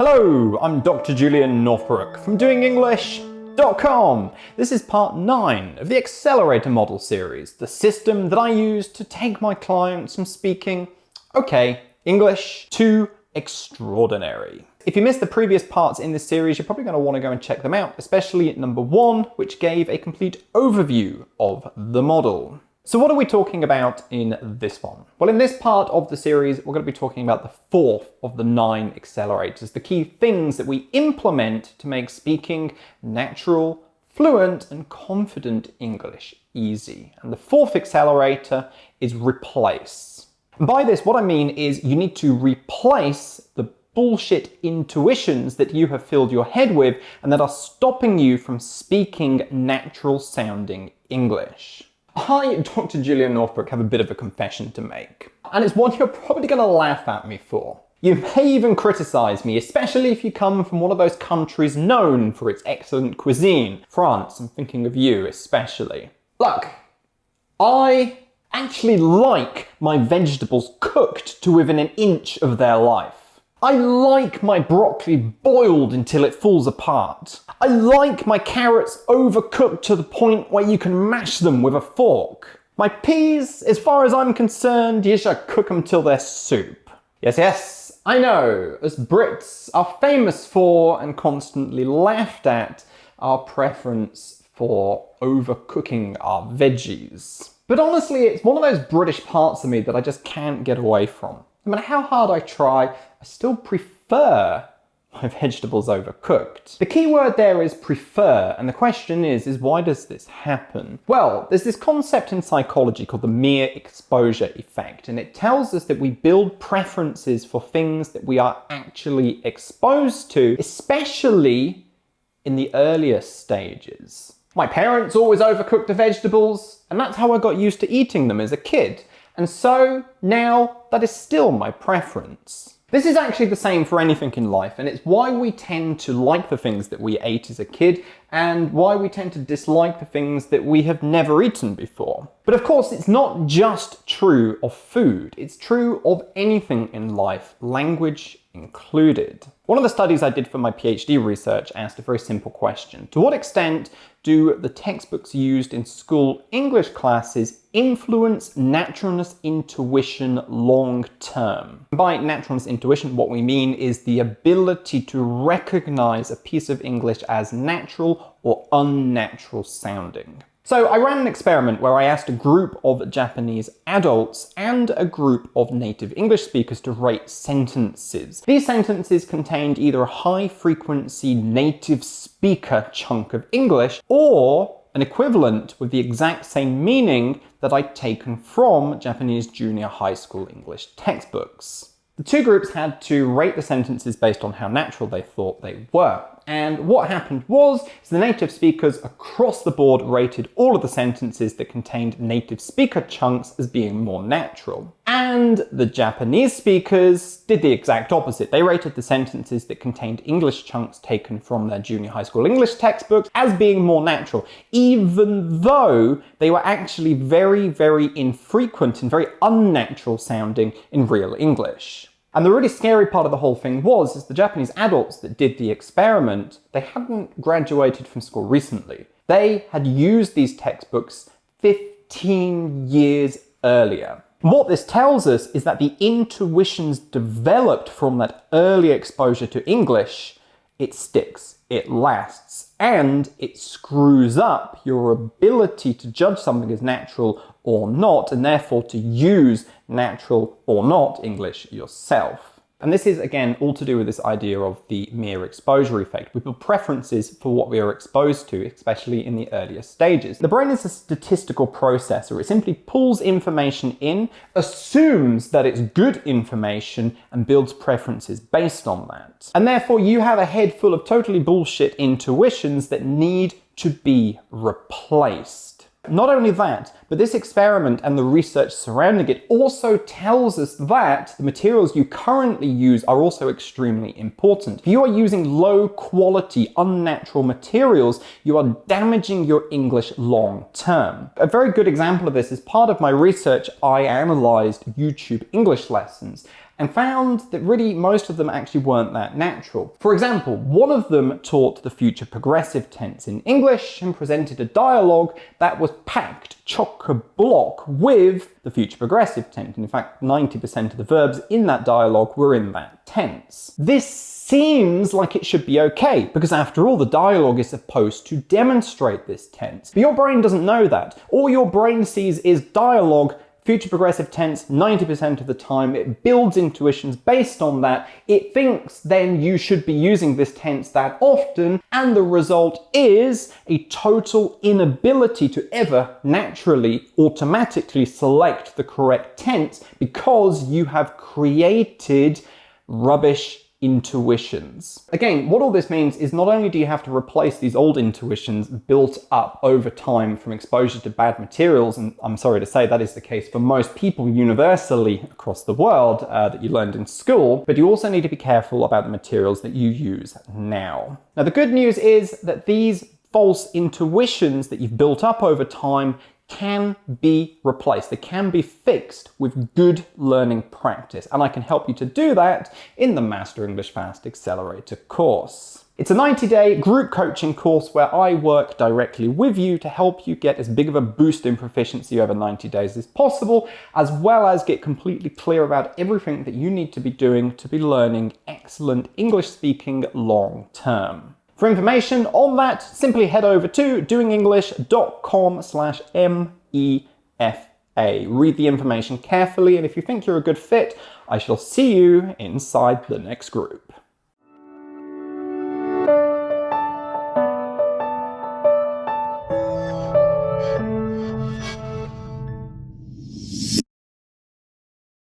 Hello, I'm Dr. Julian Northbrook from doingenglish.com. This is part 9 of the Accelerator model series, the system that I use to take my clients from speaking okay English to extraordinary. If you missed the previous parts in this series, you're probably going to want to go and check them out, especially number 1, which gave a complete overview of the model. So what are we talking about in this one? Well, in this part of the series, we're going to be talking about the 4th of the 9 accelerators, the key things that we implement to make speaking natural, fluent, and confident English easy. And the 4th accelerator is replace. And by this, what I mean is you need to replace the bullshit intuitions that you have filled your head with and that are stopping you from speaking natural sounding English. I, Dr. Julian Northbrook, have a bit of a confession to make, and it's one you're probably going to laugh at me for. You may even criticise me, especially if you come from one of those countries known for its excellent cuisine. France, I'm thinking of you especially. Look, I actually like my vegetables cooked to within an inch of their life. I like my broccoli boiled until it falls apart. I like my carrots overcooked to the point where you can mash them with a fork. My peas, as far as I'm concerned, you should cook them till they're soup. Yes, I know, as Brits are famous for and constantly laughed at our preference for overcooking our veggies. But honestly, it's one of those British parts of me that I just can't get away from. No matter how hard I try, I still prefer my vegetables overcooked. The key word there is prefer, and the question is why does this happen? Well, there's this concept in psychology called the mere exposure effect, and it tells us that we build preferences for things that we are actually exposed to, especially in the earlier stages. My parents always overcooked the vegetables, and that's how I got used to eating them as a kid. And so now that is still my preference. This is actually the same for anything in life, and it's why we tend to like the things that we ate as a kid and why we tend to dislike the things that we have never eaten before. But of course, it's not just true of food, it's true of anything in life, language included. One of the studies I did for my PhD research asked a very simple question. To what extent do the textbooks used in school English classes influence naturalness intuition long term? By naturalness intuition, what we mean is the ability to recognize a piece of English as natural or unnatural sounding. So I ran an experiment where I asked a group of Japanese adults and a group of native English speakers to rate sentences. These sentences contained either a high-frequency native speaker chunk of English or an equivalent with the exact same meaning that I'd taken from Japanese junior high school English textbooks. The two groups had to rate the sentences based on how natural they thought they were. And what happened was the native speakers across the board rated all of the sentences that contained native speaker chunks as being more natural. And the Japanese speakers did the exact opposite. They rated the sentences that contained English chunks taken from their junior high school English textbooks as being more natural, even though they were actually very, very infrequent and very unnatural sounding in real English. And the really scary part of the whole thing is the Japanese adults that did the experiment, they hadn't graduated from school recently. They had used these textbooks 15 years earlier. And what this tells us is that the intuitions developed from that early exposure to English, it sticks, it lasts, and it screws up your ability to judge something as natural or not, and therefore to use natural or not English yourself. And this is, again, all to do with this idea of the mere exposure effect. We build preferences for what we are exposed to, especially in the earlier stages. The brain is a statistical processor. It simply pulls information in, assumes that it's good information, and builds preferences based on that. And therefore, you have a head full of totally bullshit intuitions that need to be replaced. Not only that, but this experiment and the research surrounding it also tells us that the materials you currently use are also extremely important. If you are using low quality, unnatural materials, you are damaging your English long term. A very good example of this is part of my research, I analysed YouTube English lessons. and found that really most of them actually weren't that natural. For example, one of them taught the future progressive tense in English and presented a dialogue that was packed chock-a-block with the future progressive tense. In fact, 90% of the verbs in that dialogue were in that tense. This seems like it should be okay, because after all, the dialogue is supposed to demonstrate this tense. But your brain doesn't know that. All your brain sees is dialogue, future progressive tense, 90% of the time. It builds intuitions based on that. It thinks then you should be using this tense that often, and the result is a total inability to ever naturally, automatically select the correct tense because you have created rubbish intuitions. Again, what all this means is not only do you have to replace these old intuitions built up over time from exposure to bad materials, and I'm sorry to say that is the case for most people universally across the world that you learned in school, but you also need to be careful about the materials that you use now. Now, the good news is that these false intuitions that you've built up over time can be replaced. They can be fixed with good learning practice, and I can help you to do that in the Master English Fast Accelerator course. It's a 90-day group coaching course where I work directly with you to help you get as big of a boost in proficiency over 90 days as possible, as well as get completely clear about everything that you need to be doing to be learning excellent English speaking long term. For information on that, simply head over to doingenglish.com/MEFA. Read the information carefully, and if you think you're a good fit, I shall see you inside the next group.